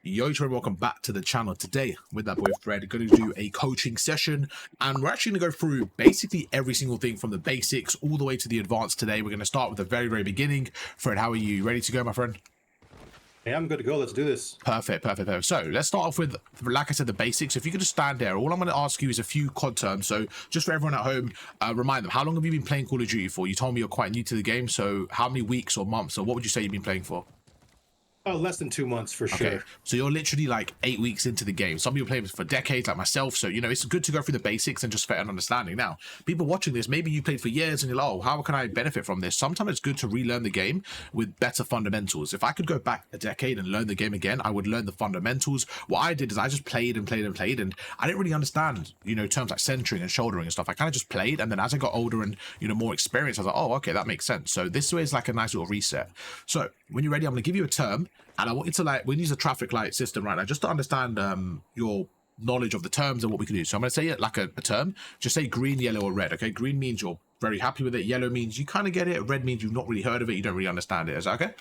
Yo, welcome back to the channel. Today, with that boy Fred, going to do a coaching session, and we're actually going to go through basically every single thing from the basics all the way to the advanced today. We're going to start with the very beginning. Fred, how are you? You ready to go, my friend? Hey, I'm good to go. Let's do this. Perfect. So let's start off with, like I said, the basics. If you could just stand there, all I'm going to ask you is a few COD terms. So just for everyone at home, remind them, how long have you been playing Call of Duty for? You told me you're quite new to the game, so how many weeks or months, or what would you say you've been playing for? Less than 2 months for sure. Okay, so you're literally like 8 weeks into the game. Some people play for decades, like myself. So, you know, it's good to go through the basics and just get an understanding. Now, people watching this, maybe you played for years and you're like, oh, how can I benefit from this? Sometimes it's good to relearn the game with better fundamentals. If I could go back a decade and learn the game again, I would learn the fundamentals. What I did is I just played and I didn't really understand, you know, terms like centering and shouldering and stuff. I kind of just played, and then as I got older and, you know, more experienced, I was like, oh, okay, that makes sense. So this way is like a nice little reset. So when you're ready, I'm going to give you a term, and I want you to, like, we use a traffic light system right now just to understand your knowledge of the terms and what we can do. So I'm going to say it like a term. Just say green, yellow, or red. Okay, green means you're very happy with it. Yellow means you kind of get it. Red means you've not really heard of it. You don't really understand it. Is that okay?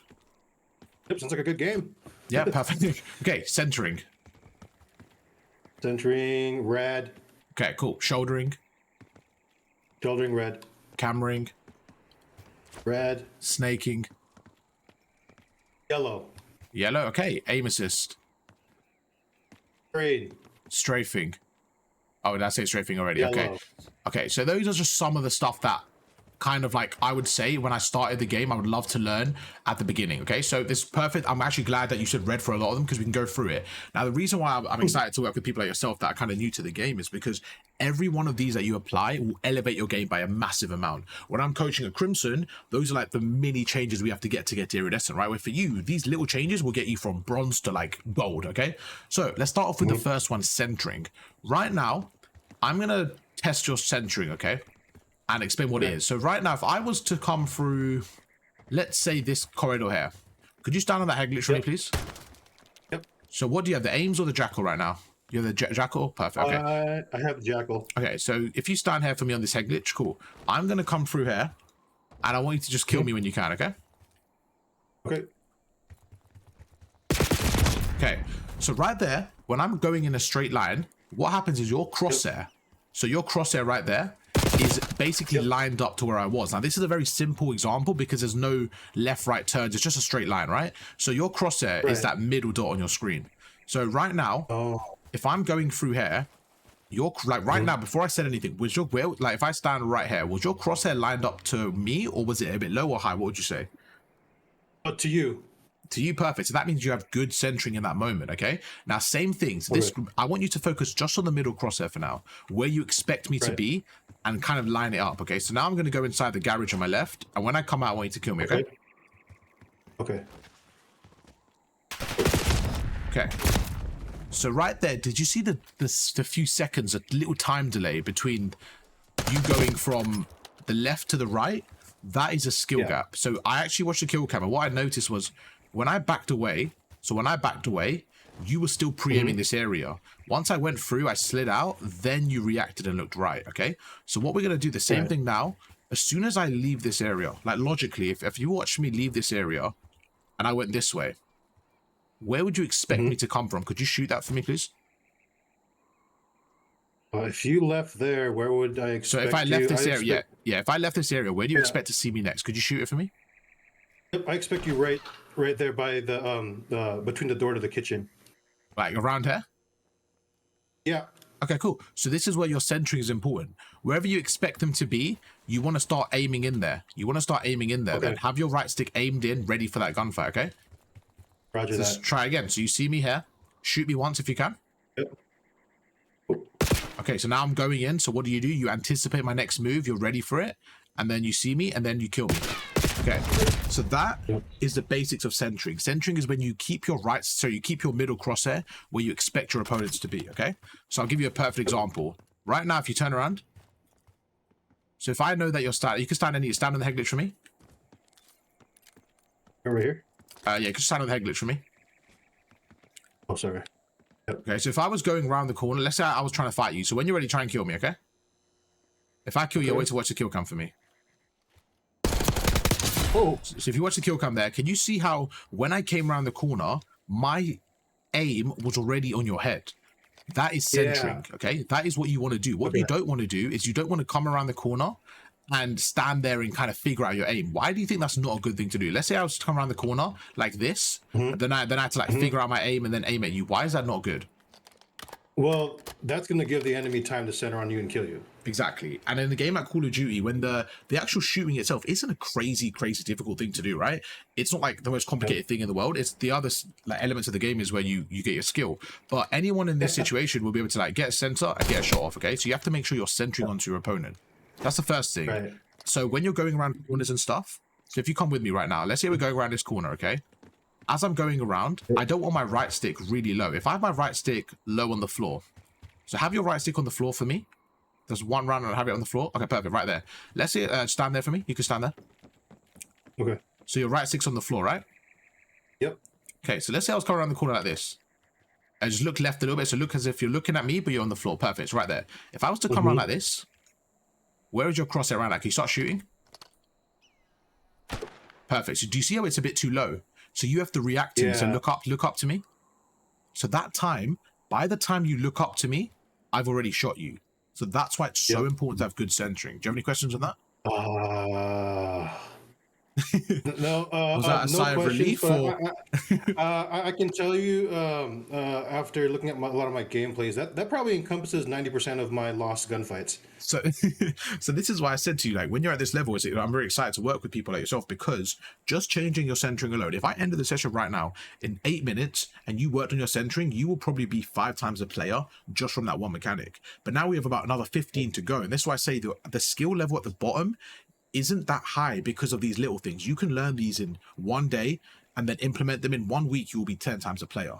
Yep, sounds like a good game. Yeah, perfect. Okay, centering. Centering, red. Okay, cool. Shouldering. Shouldering, red. Cameraing. Red. Snaking. Yellow. Yellow. Okay, aim assist. Green. Strafing. Oh, did I say strafing already? Yellow. Okay, so those are just some of the stuff that kind of, like, I would say when I started the game, I would love to learn at the beginning. Okay, so this is perfect. I'm actually glad that you said red for a lot of them, because we can go through it. Now, the reason why I'm excited to work with people like yourself that are kind of new to the game is because every one of these that you apply will elevate your game by a massive amount. When I'm coaching a Crimson, those are like the mini changes we have to get iridescent, right? Where for you, these little changes will get you from bronze to like gold. Okay, so let's start off with the first one, centering. Right now, I'm gonna test your centering, okay, and explain what it is. So right now, if I was to come through, let's say this corridor here, could you stand on that head glitch for me, please? Yep. So what do you have, the aims or the jackal right now? You have the jackal? Perfect. Okay. I have the jackal. Okay, so if you stand here for me on this head glitch, cool. I'm going to come through here, and I want you to just kill me when you can, okay? Okay. Okay, so right there, when I'm going in a straight line, what happens is your crosshair, so your crosshair right there, is basically lined up to where I was. Now, this is a very simple example because there's no left, right turns. It's just a straight line, right? So your crosshair is that middle dot on your screen. So right now, if I'm going through here, you're like right now, before I said anything, was your, like if I stand right here, was your crosshair lined up to me, or was it a bit low or high? What would you say? To you. To you, perfect. So that means you have good centering in that moment, okay? Now, same things. This, I want you to focus just on the middle crosshair for now, where you expect me to be, and kind of line it up, okay? So now I'm going to go inside the garage on my left, and when I come out, I want you to kill me, okay? Okay. Okay. So right there, did you see the few seconds, a little time delay between you going from the left to the right? That is a skill gap. So I actually watched the kill cam, and what I noticed was when I backed away, you were still pre-aiming this area. Once I went through, I slid out, then you reacted and looked right, okay? So what we're going to do, the same thing now, as soon as I leave this area, like logically, if you watch me leave this area, and I went this way, where would you expect me to come from? Could you shoot that for me, please? If you left there, where would I expect? So if I left this area, if I left this area, where do you expect to see me next? Could you shoot it for me? I expect you right there by the between the door to the kitchen. Like around here? Yeah. Okay, cool. So this is where your centering is important. Wherever you expect them to be, you want to start aiming in there. Then have your right stick aimed in, ready for that gunfire, okay? Roger that. Let's try again. So you see me here. Shoot me once if you can. Yep. Okay, so now I'm going in. So what do? You anticipate my next move. You're ready for it. And then you see me, and then you kill me. Okay, so that is the basics of centering. Centering is when you keep your right, so you keep your middle crosshair where you expect your opponents to be, okay? So I'll give you a perfect example. Right now, if you turn around, so if I know that you're standing, you can stand on the head glitch for me. Over here? Yeah, you can stand on the head glitch for me. Oh, sorry. Yep. Okay, so if I was going around the corner, let's say I was trying to fight you. So when you're ready, try and kill me, okay? If I kill you, wait to watch the kill cam for me. So if you watch the kill cam there, can you see how when I came around the corner, my aim was already on your head. That is centering, okay? That is what you want to do. What you don't want to do is you don't want to come around the corner and stand there and kind of figure out your aim. Why do you think that's not a good thing to do? Let's say I was to come around the corner like this, and then I had to like figure out my aim and then aim at you. Why is that not good? Well, that's going to give the enemy time to center on you and kill you. Exactly. And in a game like Call of Duty, when the actual shooting itself isn't a crazy difficult thing to do, right? It's not like the most complicated thing in the world. It's the other like elements of the game is where you get your skill. But anyone in this situation will be able to like get a center and get a shot off, okay? So you have to make sure you're centering onto your opponent. That's the first thing. Right. So when you're going around corners and stuff, so if you come with me right now, let's say we're going around this corner, okay? As I'm going around, I don't want my right stick really low. If I have my right stick low on the floor, so have your right stick on the floor for me. There's one round and I have it on the floor. Okay, perfect, right there. Let's say stand there for me. You can stand there. Okay. So your right stick's on the floor, right? Yep. Okay, so let's say I was coming around the corner like this. I just look left a little bit, so look as if you're looking at me, but you're on the floor. Perfect, it's right there. If I was to come around like this, where is your crosshair around at? Can you start shooting? Perfect. So do you see how it's a bit too low? So you have to react to me. So look up to me. So that time, by the time you look up to me, I've already shot you. So that's why it's so important to have good centering. Do you have any questions on that? No. Was that a sigh of relief? Or... I can tell you, after looking at a lot of my gameplays, that probably encompasses 90% of my lost gunfights. So, so this is why I said to you, like, when you're at this level, I'm very excited to work with people like yourself, because just changing your centering alone, if I ended the session right now in 8 minutes and you worked on your centering, you will probably be 5 times a player just from that one mechanic. But now we have about another 15 to go. And that's why I say the skill level at the bottom isn't that high because of these little things. You can learn these in 1 day and then implement them in 1 week. You will be 10 times a player.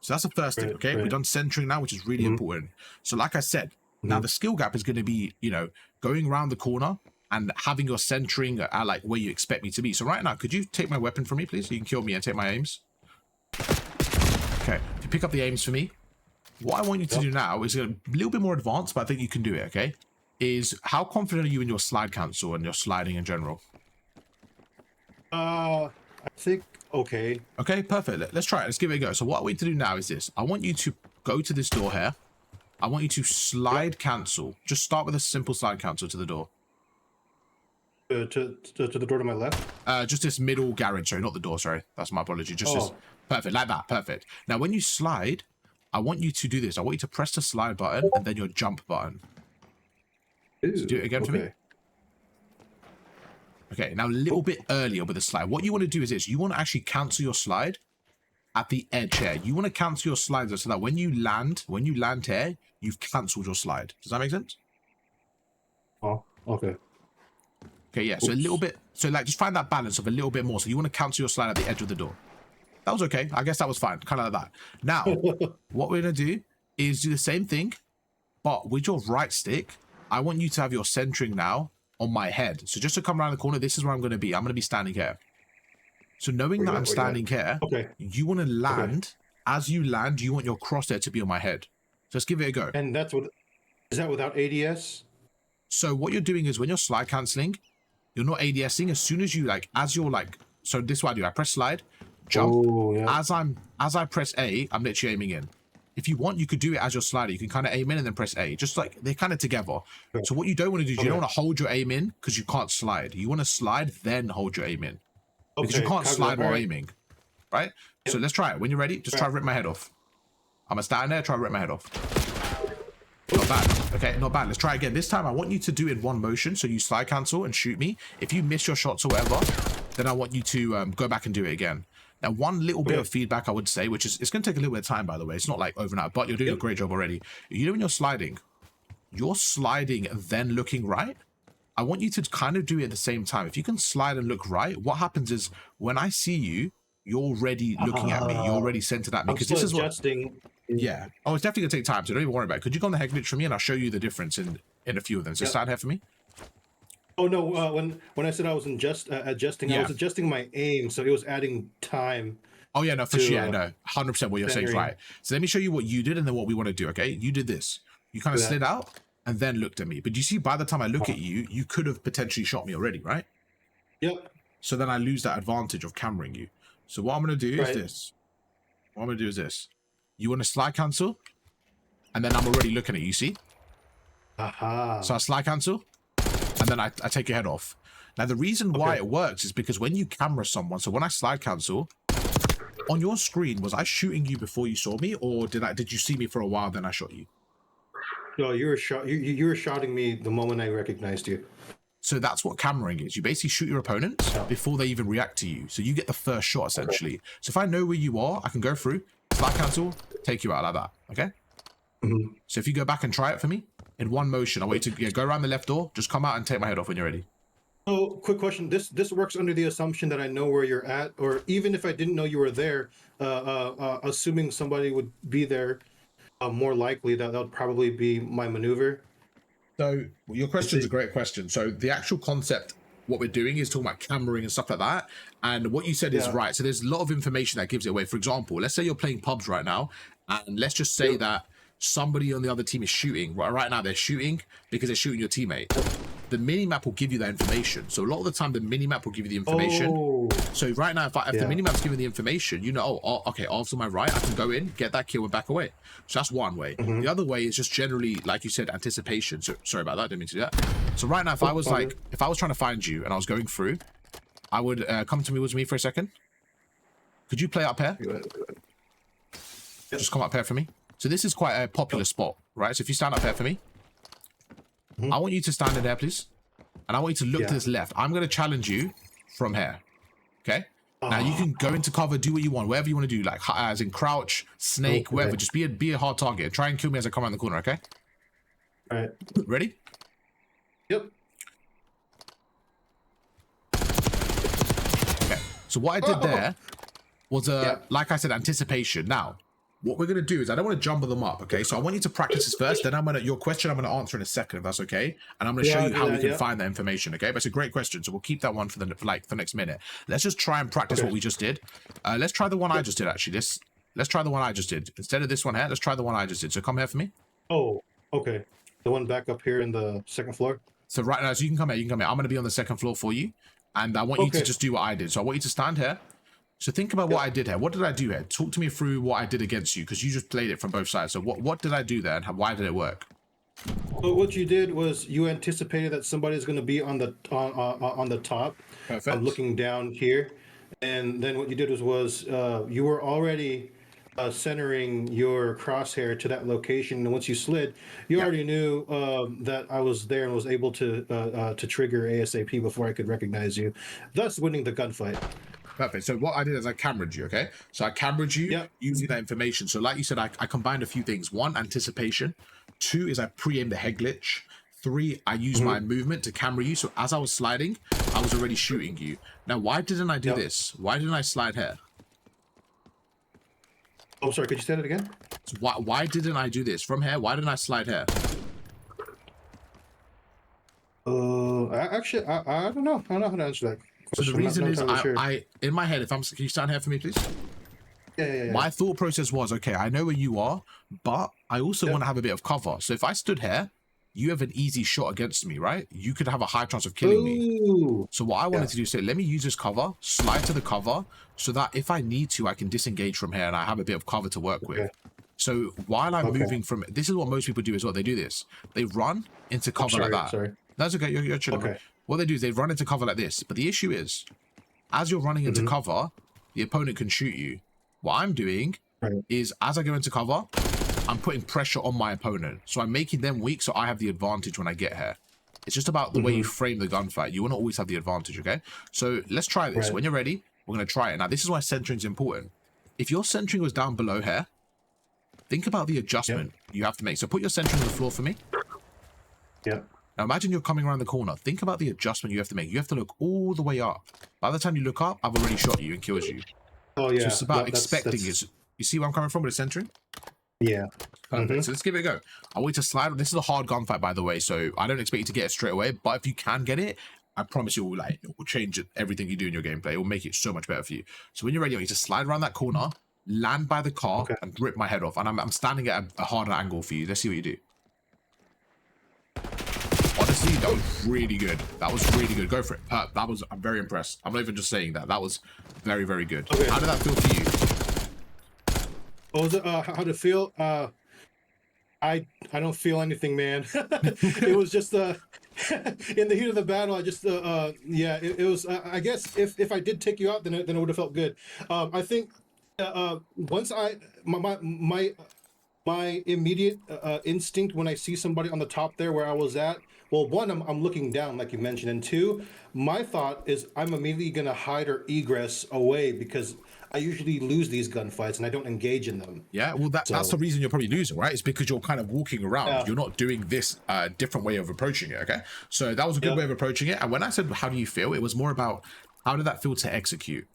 So that's the first thing, okay? We've done centering now, which is really important. So like I said, now the skill gap is going to be, you know, going around the corner and having your centering at like where you expect me to be. So right now, could you take my weapon from me, please? So you can kill me and take my aims. Okay, if you pick up the aims for me, what I want you to do now is a little bit more advanced, but I think you can do it, okay? Is how confident are you in your slide cancel and your sliding in general? I think okay. Okay, perfect. Let's try it. Let's give it a go. So what I want you to do now is this. I want you to go to this door here. I want you to slide cancel. Just start with a simple slide cancel to the door. To the door to my left? Just this middle garage. Sorry, not the door. Sorry. That's my apology. Just this. Perfect. Like that. Perfect. Now, when you slide, I want you to do this. I want you to press the slide button and then your jump button. So do it again for me. Okay, now a little bit earlier with the slide. What you want to do is this. You want to actually cancel your slide at the edge here. You want to cancel your slides so that when you land here, you've cancelled your slide. Does that make sense? Oh, okay. Okay, yeah. So a little bit. So like just find that balance of a little bit more. So you want to cancel your slide at the edge of the door. That was okay. I guess that was fine. Kind of like that. Now, what we're going to do is do the same thing, but with your right stick, I want you to have your centering now on my head. So just to come around the corner, this is where I'm going to be. I'm going to be standing here. So knowing that I'm standing here, you want to land. As you land, you want your crosshair to be on my head. So let's give it a go. And is that without ADS? So what you're doing is when you're slide canceling, you're not ADSing. As soon as you so this is what I do. I press slide, jump. Oh, yeah. As I press A, I'm literally aiming in. If you want, you could do it as your slider. You can kind of aim in and then press A. Just like they're kind of together. So what you don't want to do is you don't want to hold your aim in because you can't slide. You want to slide, then hold your aim in. Because you can't slide while aiming. Right? So let's try it. When you're ready, just try to rip my head off. I'm going to stand there, try to rip my head off. Not bad. Okay, not bad. Let's try again. This time, I want you to do it in one motion. So you slide cancel and shoot me. If you miss your shots or whatever, then I want you to go back and do it again. Now, one little bit of feedback I would say, which is, it's going to take a little bit of time, by the way. It's not like overnight, but you're doing a great job already. You know when you're sliding then looking right. I want you to kind of do it at the same time. If you can slide and look right, what happens is when I see you, you're already looking at me. You're already centered at me. Because this is adjusting. Yeah. Oh, it's definitely going to take time, so don't even worry about it. Could you go on the head glitch for me and I'll show you the difference in a few of them. So stand here for me. Oh no! When I said I was adjusting, I was adjusting my aim, so it was adding time. Oh yeah, no, for sure, no, 100% what you're saying is right. So let me show you what you did and then what we want to do. Okay, you did this. You kind of slid out and then looked at me. But you see, by the time I look at you, you could have potentially shot me already, right? Yep. So then I lose that advantage of cameraing you. So what I'm going to do is this. What I'm going to do is this. You want to slide cancel? And then I'm already looking at you, see? Aha. So I slide cancel, and then I take your head off. Now, the reason why it works is because when you camera someone, so when I slide cancel, on your screen, was I shooting you before you saw me, or did you see me for a while, then I shot you? No, you were shotting me the moment I recognized you. So that's what cameraing is. You basically shoot your opponents before they even react to you. So you get the first shot, essentially. Okay. So if I know where you are, I can go through, slide cancel, take you out like that, okay? Mm-hmm. So if you go back and try it for me, in one motion, I want you to go around the left door, just come out and take my head off when you're ready. Oh, quick question. This works under the assumption that I know where you're at, or even if I didn't know you were there, assuming somebody would be there, more likely that would probably be my maneuver. So your question's a great question. So the actual concept, what we're doing is talking about cameraing and stuff like that. And what you said is right. So there's a lot of information that gives it away. For example, let's say you're playing pubs right now, and let's just say that somebody on the other team is shooting. Right now they're shooting because they're shooting your teammate. The minimap will give you that information. So a lot of the time the minimap will give you the information. Oh. So right now, if the minimap's giving the information, you know, oh, okay, after my right, I can go in, get that kill and back away. So that's one way. The other way is just generally, like you said, anticipation. So sorry about that, I didn't mean to do that. So right now, if I was trying to find you and I was going through, I would come towards me for a second. Could you play up here? Just come up here for me. So this is quite a popular spot, right? So if you stand up here for me, I want you to stand in there, please. And I want you to look to this left. I'm going to challenge you from here. Okay? Now, you can go into cover, do what you want, whatever you want to do, like as in crouch, snake, whatever. Just be a hard target. Try and kill me as I come around the corner, okay? All right. Ready? Yep. Okay. So what I did there was, like I said, anticipation. Now, what we're going to do is I don't want to jumble them up, okay? So I want you to practice this first, then your question I'm going to answer in a second, if that's okay. And I'm going to show you how we can find that information, okay? But it's a great question, so we'll keep that one for the next minute. Let's just try and practice what we just did. Let's try the one I just did, actually. Let's try the one I just did. Instead of this one here, let's try the one I just did. So come here for me. Oh, okay. The one back up here in the second floor? So right now, so you can come here, I'm going to be on the second floor for you. And I want you to just do what I did. So I want you to stand here. So think about what I did here. What did I do here? Talk to me through what I did against you, because you just played it from both sides. So what did I do there, and why did it work? Well, what you did was you anticipated that somebody's going to be on the top, looking down here, and then what you did was you were already centering your crosshair to that location, and once you slid, you already knew that I was there and was able to trigger ASAP before I could recognize you, thus winning the gunfight. Perfect. So what I did is I cameraed you, okay? So I cameraed you using that information. So like you said, I combined a few things. One, anticipation. Two is I pre-aimed the head glitch. Three, I used my movement to camera you. So as I was sliding, I was already shooting you. Now, why didn't I do this? Why didn't I slide here? Oh, sorry. Could you say that again? So why didn't I do this? From here, why didn't I slide here? Actually, I don't know. I don't know how to answer that. So the reason is, I in my head, can you stand here for me, please? Yeah. My thought process was, okay, I know where you are, but I also want to have a bit of cover. So if I stood here, you have an easy shot against me, right? You could have a high chance of killing me. So what I wanted to do is say, let me use this cover, slide to the cover, so that if I need to, I can disengage from here and I have a bit of cover to work with. So while I'm moving from, this is what most people do as well. They do this. They run into cover like that. Sorry. That's okay. You're chilling. What they do is they run into cover like this. But the issue is, as you're running into cover, the opponent can shoot you. What I'm doing is, as I go into cover, I'm putting pressure on my opponent. So I'm making them weak so I have the advantage when I get here. It's just about the way you frame the gunfight. You want to always have the advantage, okay? So let's try this. When you're ready, we're going to try it. Now, this is why centering is important. If your centering was down below here, think about the adjustment you have to make. So put your centering on the floor for me. Now imagine you're coming around the corner. Think about the adjustment you have to make. You have to look all the way up. By the time you look up, I've already shot you and killed you. Oh yeah. So it's about expecting it. You see where I'm coming from with the centering? Yeah. Perfect. So let's give it a go. I want you to slide. This is a hard gunfight, by the way, so I don't expect you to get it straight away. But if you can get it, I promise you, it will change everything you do in your gameplay. It will make it so much better for you. So when you're ready, I want you to slide around that corner, land by the car, and rip my head off. And I'm standing at a harder angle for you. Let's see what you do. Honestly, that was really good. That was really good. Go for it. I'm very impressed. I'm not even just saying that. That was very, very good. How did that feel for you? what was it? How to feel? I don't feel anything, man. It was just in the heat of the battle. I just yeah, it was. I guess if I did take you out, then it would have felt good. I think once my immediate instinct when I see somebody on the top there where I was at, well, one, I'm looking down like you mentioned, and two, my thought is I'm immediately gonna hide or egress away because I usually lose these gunfights and I don't engage in them. Yeah, well, that's the reason you're probably losing, right? It's because you're kind of walking around. You're not doing this different way of approaching it, okay? So that was a good way of approaching it. And when I said, how do you feel? It was more about, how did that feel to execute?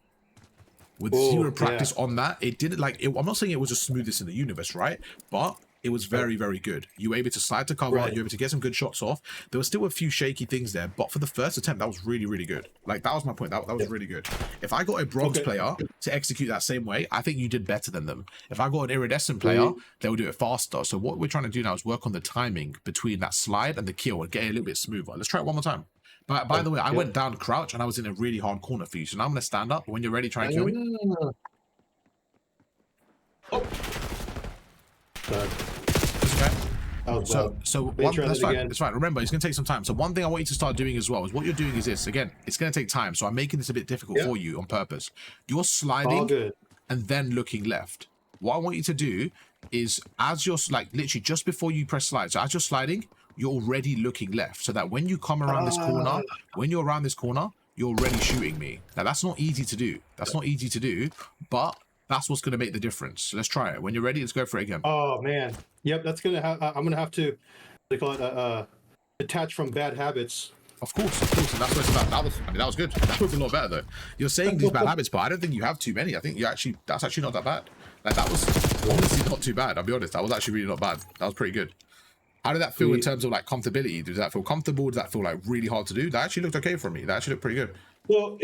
With zero practice on that, it didn't I'm not saying it was the smoothest in the universe, right? But it was very, very good. You were able to slide to cover, you were able to get some good shots off. There were still a few shaky things there, but for the first attempt, that was really, really good. Like, that was my point. That was really good. If I got a bronze player to execute that same way, I think you did better than them. If I got an iridescent player, they will do it faster. So what we're trying to do now is work on the timing between that slide and the kill and get it a little bit smoother. Let's try it one more time. But by the way, I went down crouch and I was in a really hard corner for you. So now I'm going to stand up. When you're ready, try and kill me. Oh. That's fine. It's fine. Remember, it's going to take some time. So one thing I want you to start doing as well is what you're doing is this. Again, it's going to take time. So I'm making this a bit difficult for you on purpose. You're sliding and then looking left. What I want you to do is, as you're literally just before you press slide, so as you're sliding, you're already looking left, so that when you come around this corner, when you're around this corner, you're already shooting me. Now, that's not easy to do. That's not easy to do, but that's what's going to make the difference. So let's try it. When you're ready, let's go for it again. Oh, man. Yep, that's going to have... I'm going to have to, they call it, detach from bad habits. Of course. And that's what it's about. That was good. That was a lot better, though. You're saying these bad habits, but I don't think you have too many. I think that's actually not that bad. Like, that was honestly not too bad. I'll be honest. That was actually really not bad. That was pretty good. How did that feel in terms of like comfortability? Does that feel comfortable? Does that feel like really hard to do? That actually looked okay for me. That actually looked pretty good. Well,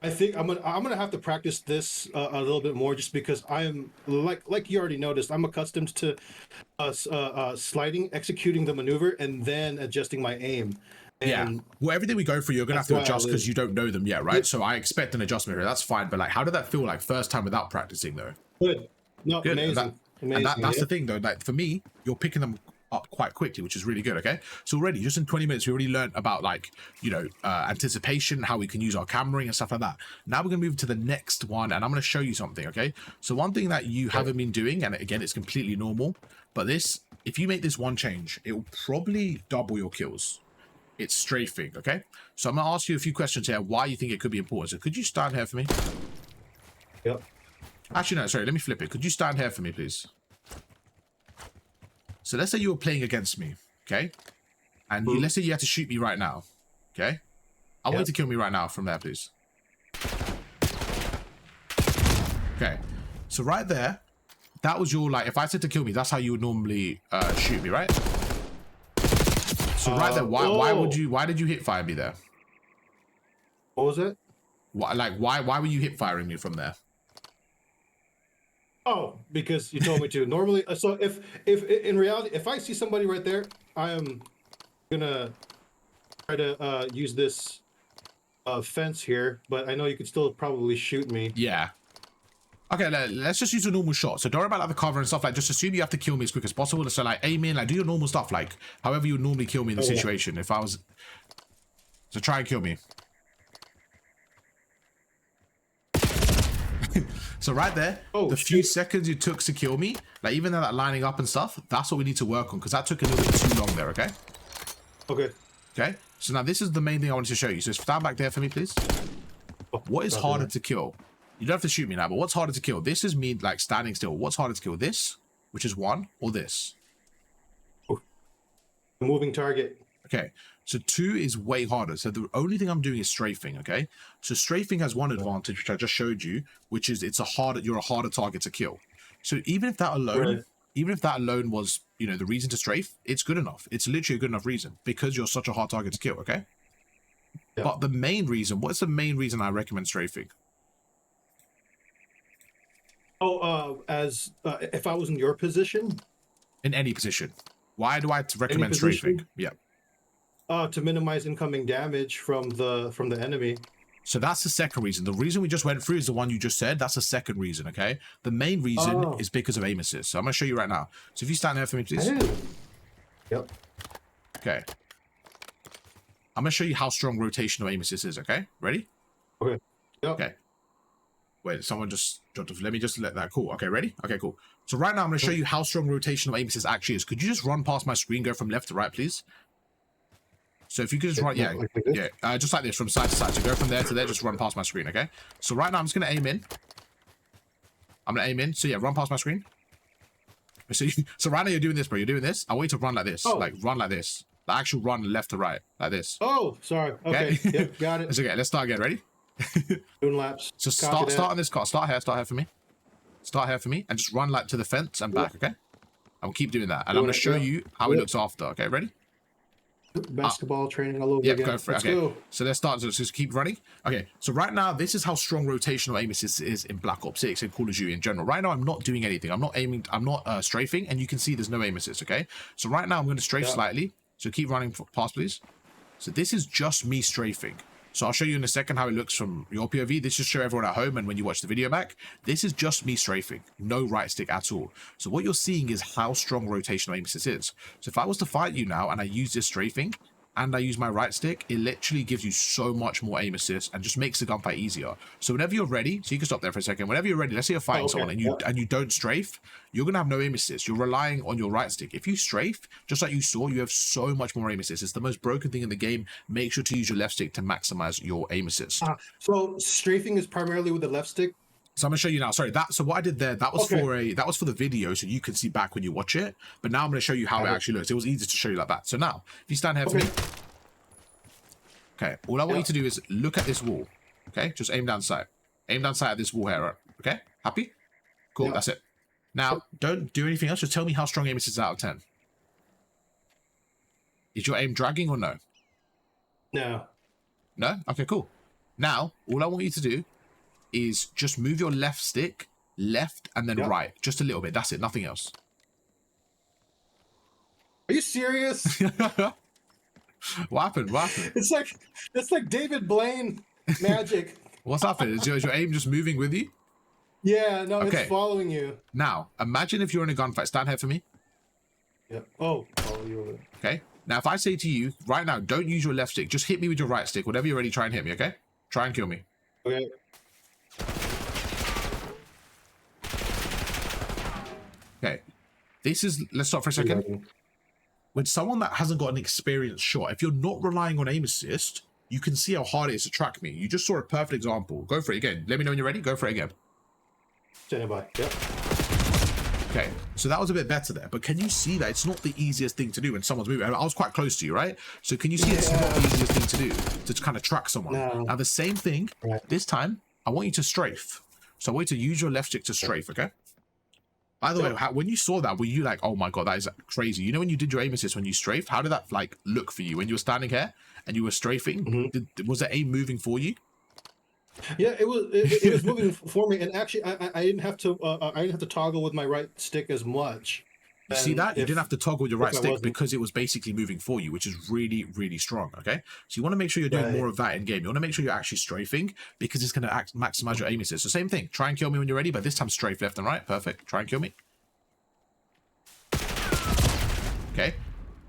I think I'm gonna have to practice this a little bit more, just because I'm like you already noticed, I'm accustomed to sliding, executing the maneuver, and then adjusting my aim. And well, everything we go through, you're gonna have to adjust because you don't know them yet, right? So I expect an adjustment here. That's fine, but like, how did that feel like first time without practicing though? Good. No, good. Amazing. And that's the thing though, like for me, you're picking them up quite quickly, which is really good. Okay, so already just in 20 minutes we already learned about, like, you know, anticipation, how we can use our cameraing and stuff like that. Now we're gonna move to the next one, and I'm gonna show you something. Okay, so one thing that you haven't been doing, and again, it's completely normal, but this, if you make this one change, it will probably double your kills. It's strafing. Okay, so I'm gonna ask you a few questions here why you think it could be important. So could you stand here for me? Yep. Actually, no, sorry, let me flip it. Could you stand here for me, please? So let's say you were playing against me, okay? And let's say you had to shoot me right now, okay? I want you to kill me right now from there, please. Okay, so right there, that was your, like, if I said to kill me, that's how you would normally shoot me, right? So right there, why did you hit fire me there? What was it? Why were you hit firing me from there? Oh, because you told me to. Normally, so if in reality, if I see somebody right there, I am gonna try to use this fence here, but I know you could still probably shoot me. Yeah. Okay, let's just use a normal shot. So don't worry about like the cover and stuff. Like, just assume you have to kill me as quick as possible. So like aim in, like do your normal stuff, like however you would normally kill me in the situation. If I was, so try and kill me. So right there, the few seconds you took to kill me, like even though that lining up and stuff, that's what we need to work on, because that took a little bit too long there. Okay. Okay. So now this is the main thing I wanted to show you. So stand back there for me, please. What is harder to kill? You don't have to shoot me now, but what's harder to kill? This is me like standing still. What's harder to kill? This, which is 1, or this? Moving target. Okay, so 2 is way harder. So the only thing I'm doing is strafing. Okay, so strafing has one advantage, which I just showed you, which is you're a harder target to kill. So even if that alone, was, you know, the reason to strafe, it's good enough. It's literally a good enough reason, because you're such a hard target to kill. Okay, but the main reason, what's the main reason I recommend strafing? Oh, if I was in your position? In any position. Why do I recommend strafing? Yeah. To minimize incoming damage from the enemy. So that's the second reason. The reason we just went through is the one you just said. That's the second reason, okay? The main reason is because of aim assist. So I'm going to show you right now. So if you stand there for me, please. Yep. Okay. I'm going to show you how strong rotational aim assist is, okay? Ready? Okay. Yep. Okay. Wait, someone just dropped off. Let me just let that. Cool. Okay, ready? Okay, cool. So right now I'm going to show you how strong rotational aim assist actually is. Could you just run past my screen, go from left to right, please? So if you could just run, just like this from side to side. So go from there to there, just run past my screen, okay? So right now I'm just going to aim in. I'm going to aim in. So yeah, run past my screen. So right now you're doing this, bro. You're doing this. I want you to run like this. Like run like this. The actual run left to right, like this. Oh, sorry. Okay. Yep, got it. It's okay. Let's start again. Ready? Doing laps. So start on this car. Start here for me. Start here for me. And just run like to the fence and back, okay? I'll keep doing that. And I'm going to show you how it looks after, okay? Ready? Basketball training all over again. Go for it. Okay. Go. So let's start. So just keep running. Okay. So right now, this is how strong rotational aim assist is in Black Ops 6 and Call of Duty in general. Right now, I'm not doing anything. I'm not aiming. I'm not strafing. And you can see there's no aim assist, okay? So right now, I'm going to strafe slightly. So keep running past, please. So this is just me strafing. So I'll show you in a second how it looks from your POV. This just show everyone at home and when you watch the video back. This is just me strafing. No right stick at all. So what you're seeing is how strong rotational aim assist is. So if I was to fight you now and I use this strafing and I use my right stick, it literally gives you so much more aim assist and just makes the gunfight easier. So whenever you're ready, so you can stop there for a second. Whenever you're ready, let's say you're fighting someone and you don't strafe, you're gonna have no aim assist. You're relying on your right stick. If you strafe, just like you saw, you have so much more aim assist. It's the most broken thing in the game. Make sure to use your left stick to maximize your aim assist. So strafing is primarily with the left stick. So I'm gonna show you now. Sorry, so what I did there, that was for the video, so you can see back when you watch it. But now I'm gonna show you how it actually looks. It was easy to show you like that. So now, if you stand here for me, okay, all I want you to do is look at this wall. Okay, just aim down sight. Aim down sight at this wall here. Okay, happy? Cool. That's it. Now, don't do anything else. Just tell me how strong aim assist is out of 10. Is your aim dragging or no? No. No? Okay, cool. Now, all I want you to do is just move your left stick left and then right, just a little bit. That's it, nothing else. Are you serious? What happened? It's like David Blaine magic. What's happened? Is your aim just moving with you? Yeah, no, it's following you. Now, imagine if you're in a gunfight. Stand here for me. Yeah. Oh, follow you over. Okay. Now, if I say to you right now, don't use your left stick. Just hit me with your right stick. Whatever you're ready, try and hit me. Okay. Try and kill me. Okay. Okay. This is. Let's stop for a second. With someone that hasn't got an experienced shot, if you're not relying on aim assist, you can see how hard it is to track me. You just saw a perfect example. Go for it again. Let me know when you're ready. Go for it again. Stand by. Yep. Okay, so that was a bit better there, but can you see that it's not the easiest thing to do when someone's moving? I was quite close to you, right? So can you see it's not the easiest thing to do, to kind of track someone? No. Now the same thing, this time, I want you to strafe. So I want you to use your left stick to strafe, okay? By the way, when you saw that, were you like, oh my God, that is crazy. You know when you did your aim assist, when you strafed, how did that like look for you? When you were standing here and you were strafing, was the aim moving for you? Yeah, it was moving for me, and actually, I didn't have to toggle with my right stick as much. You see that? You didn't have to toggle with your right stick because it was basically moving for you, which is really, really strong, okay? So you want to make sure you're doing more of that in game. You want to make sure you're actually strafing because it's going to maximize your aim assist. So same thing. Try and kill me when you're ready, but this time strafe left and right. Perfect. Try and kill me. Okay.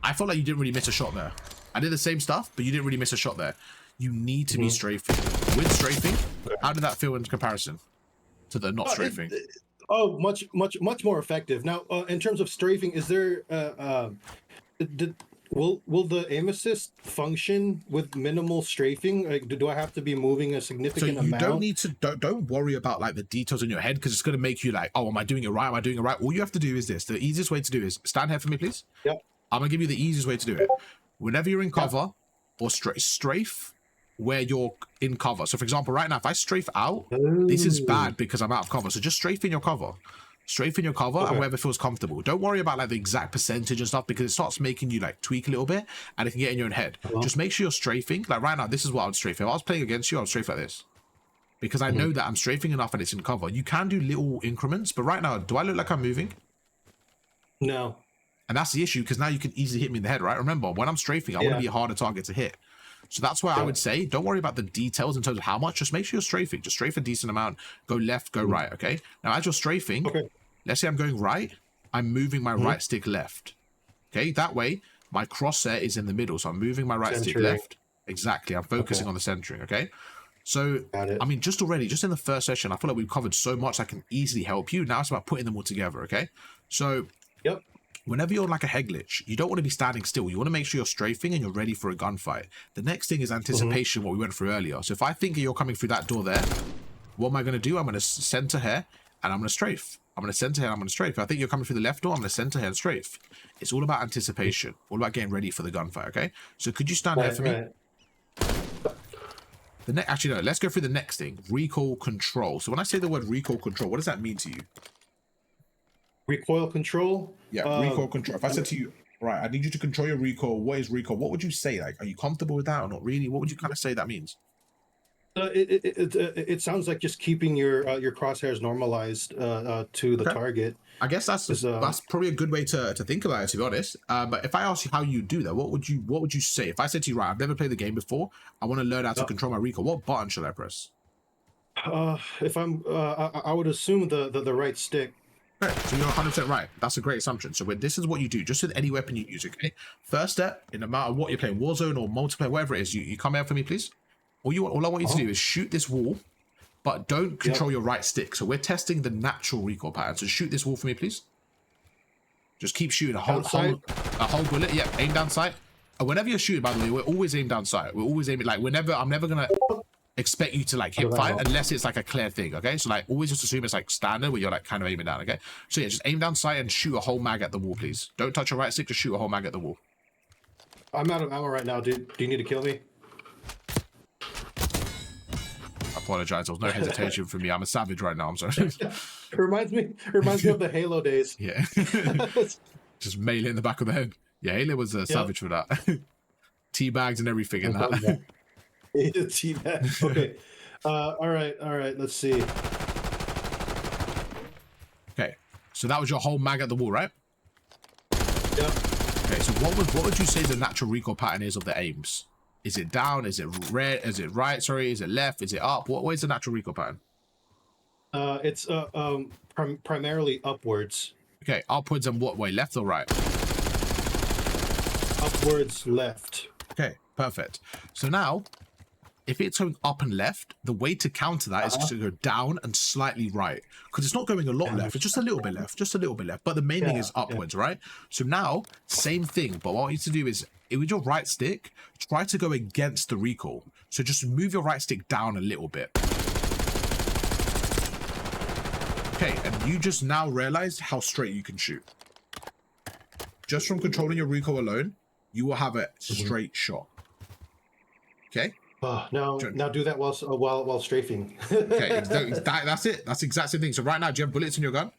I felt like you didn't really miss a shot there. I did the same stuff, but you didn't really miss a shot there. You need to be strafing. With strafing, how did that feel in comparison to the not strafing? Much more effective. Now, in terms of strafing, is there will the aim assist function with minimal strafing? Like, do I have to be moving a significant amount? So you don't need to. Don't worry about like the details in your head because it's going to make you like, oh, am I doing it right? Am I doing it right? All you have to do is this. The easiest way to do is stand here for me, please. Yep. I'm gonna give you the easiest way to do it. Whenever you're in cover or strafe where you're in cover. So for example, right now, if I strafe out, this is bad because I'm out of cover. So just strafe in your cover. Strafe in your cover and wherever feels comfortable. Don't worry about like the exact percentage and stuff because it starts making you like tweak a little bit and it can get in your own head. Just make sure you're strafing. Like right now, this is what I would strafe. If I was playing against you, I would strafe like this. Because I know that I'm strafing enough and it's in cover. You can do little increments, but right now, do I look like I'm moving? No. And that's the issue because now you can easily hit me in the head, right? Remember, when I'm strafing, I want to be a harder target to hit. So that's why I would say, don't worry about the details in terms of how much, just make sure you're strafing. Just strafe a decent amount, go left, go right, okay? Now, as you're strafing, let's say I'm going right, I'm moving my right stick left, okay? That way, my crosshair is in the middle, so I'm moving my right stick left. Exactly, I'm focusing on the centering, okay? So, I mean, just already, just in the first session, I feel like we've covered so much that can easily help you. Now it's about putting them all together, okay? So, whenever you're like a head glitch, you don't want to be standing still. You want to make sure you're strafing and you're ready for a gunfight. The next thing is anticipation, what we went through earlier. So if I think you're coming through that door there, what am I going to do? I'm going to center here and I'm going to strafe. I'm going to center here and I'm going to strafe. If I think you're coming through the left door, I'm going to center here and strafe. It's all about anticipation, all about getting ready for the gunfight, okay? So could you stand here for me? Actually, no, let's go through the next thing, recoil control. So when I say the word recoil control, what does that mean to you? Recoil control? Yeah, recoil control. If I said to you, right, I need you to control your recoil, what is recoil? What would you say? Like, are you comfortable with that or not really? What would you kind of say that means? It sounds like just keeping your crosshairs normalized to the target. I guess that's probably a good way to think about it, to be honest. But if I ask you how you do that, what would you say? If I said to you, right, I've never played the game before, I want to learn how to control my recoil, what button should I press? If I'm, I would assume the right stick. Okay, so you're 100% right. That's a great assumption. So this is what you do, just with any weapon you use, okay? First step, no matter what you're playing, Warzone or multiplayer, whatever it is, you come out for me, please. All I want you to do is shoot this wall, but don't control your right stick. So we're testing the natural recoil pattern. So shoot this wall for me, please. Just keep shooting a whole bullet. Yeah, aim down sight. And whenever you're shooting, by the way, we're always aim down sight. We're always aiming, like, I'm never gonna expect you to like hip fire unless it's like a clear thing, okay? So like always just assume it's like standard where you're like kind of aiming down, okay? So yeah, just aim down sight and shoot a whole mag at the wall, please. Don't touch your right stick, just shoot a whole mag at the wall. I'm out of ammo right now, dude. Do you need to kill me? I apologize, there was no hesitation for me. I'm a savage right now, I'm sorry. It reminds me of the Halo days. Yeah. Just melee in the back of the head. Yeah, Halo was a savage for that. Teabags and everything in that. Teabag. Okay. All right. Let's see. Okay. So that was your whole mag at the wall, right? Yeah. Okay. So what would you say the natural recoil pattern is of the aims? Is it down? Is it red? Is it right? Sorry. Is it left? Is it up? What is the natural recoil pattern? It's primarily upwards. Okay. Upwards and what way? Left or right? Upwards, left. Okay. Perfect. So now, if it's going up and left, the way to counter that is to go down and slightly right. Because it's not going a lot left. It's just a little bit left. Just a little bit left. But the main thing is upwards, right? So now, same thing. But what I want you to do is, with your right stick, try to go against the recoil. So just move your right stick down a little bit. Okay, and you just now realized how straight you can shoot. Just from controlling your recoil alone, you will have a straight shot. Okay? Now do that while strafing. Okay, that's it. That's the exact same thing. So right now, do you have bullets in your gun?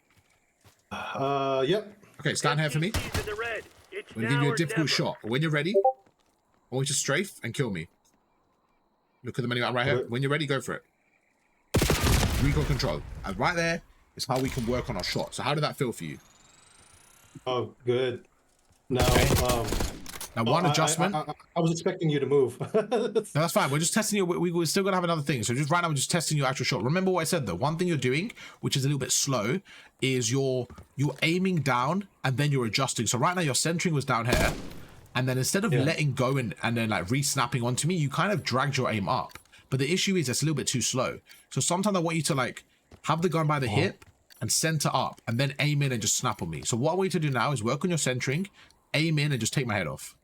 Yep. Okay, stand here for me. I'm going to give you a difficult shot. When you're ready, I want you to strafe and kill me. Look at the menu right here. When you're ready, go for it. Recoil control. And right there is how we can work on our shot. So how did that feel for you? Oh, good. Now, now one adjustment. I was expecting you to move. No, that's fine. We're just testing you. We're still going to have another thing. So just right now, we're just testing your actual shot. Remember what I said, though. One thing you're doing, which is a little bit slow, is you're aiming down and then you're adjusting. So right now, your centering was down here. And then instead of letting go and then like re-snapping onto me, you kind of dragged your aim up. But the issue is it's a little bit too slow. So sometimes I want you to like have the gun by the hip and center up and then aim in and just snap on me. So what I want you to do now is work on your centering, aim in and just take my head off.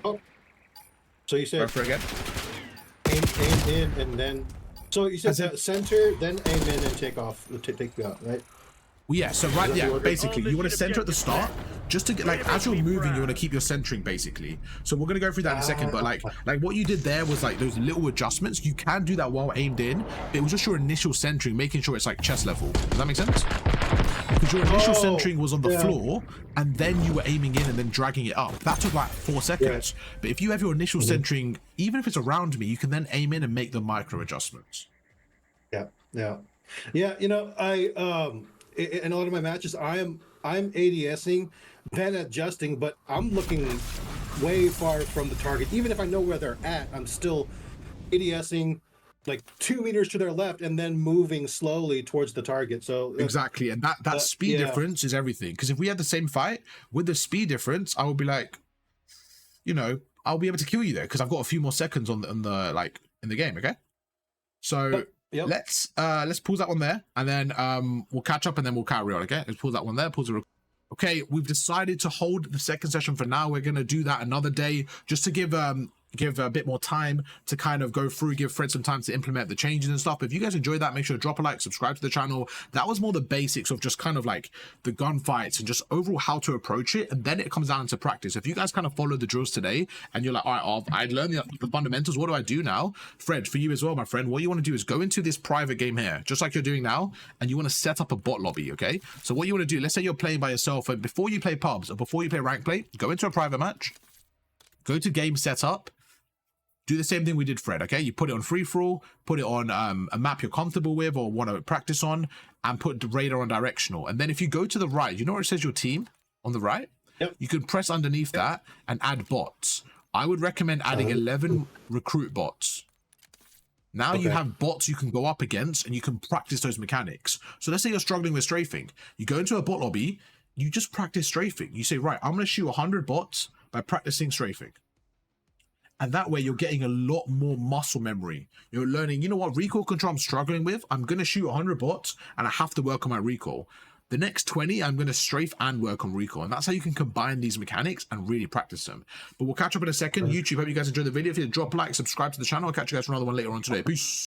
Oh. So you said... Go for it again. Aim in and then... So you said center, then aim in and take off. Take you out, right? Well, yeah, so right, yeah, basically, you want to center at the start, just to get, like, as you're moving, you want to keep your centering, basically. So we're going to go through that in a second, but, like what you did there was, like, those little adjustments. You can do that while aimed in. It was just your initial centering, making sure it's, like, chest level. Does that make sense? Because your initial centering was on the floor, and then you were aiming in and then dragging it up. That took, like, 4 seconds. Yeah. But if you have your initial centering, even if it's around me, you can then aim in and make the micro adjustments. Yeah, you know, in a lot of my matches, I am I'm ADSing, then adjusting, but I'm looking way far from the target. Even if I know where they're at, I'm still ADSing like 2 meters to their left and then moving slowly towards the target. So Exactly, and that speed yeah, difference is everything. Because if we had the same fight with the speed difference, I would be like, you know, I'll be able to kill you there because I've got a few more seconds on the like in the game. Okay, so yep. let's pause that one there, and then we'll catch up, and then we'll carry on. Okay, let's pause that one there. Pause the. Okay, we've decided to hold the second session for now. We're gonna do that another day just to give a bit more time to kind of go through, give Fred some time to implement the changes and stuff. If you guys enjoyed that, make sure to drop a like, subscribe to the channel. That was more the basics of just kind of like the gunfights and just overall how to approach it, and then it comes down to practice. If you guys kind of follow the drills today and you're like, all right, I learned the fundamentals, what do I do now? Fred, for you as well, my friend, what you want to do is go into this private game here, just like you're doing now, and you want to set up a bot lobby. Okay, so what you want to do, let's say you're playing by yourself, and before you play pubs or before you play rank play, go into a private match, go to game setup, do the same thing we did, Fred. Okay, you put it on free for all, put it on a map you're comfortable with or want to practice on, and put the radar on directional. And then if you go to the right, you know where it says your team on the right? Yep. You can press underneath that and add bots. I would recommend adding 11 recruit bots. Now you have bots you can go up against and you can practice those mechanics. So let's say you're struggling with strafing. You go into a bot lobby, you just practice strafing. You say, right, I'm going to shoot 100 bots by practicing strafing. And that way you're getting a lot more muscle memory. You're learning, you know what, recoil control I'm struggling with. I'm going to shoot 100 bots and I have to work on my recoil. The next 20, I'm going to strafe and work on recoil. And that's how you can combine these mechanics and really practice them. But we'll catch up in a second. YouTube, hope you guys enjoyed the video. If you drop a like, subscribe to the channel. I'll catch you guys for another one later on today. Peace.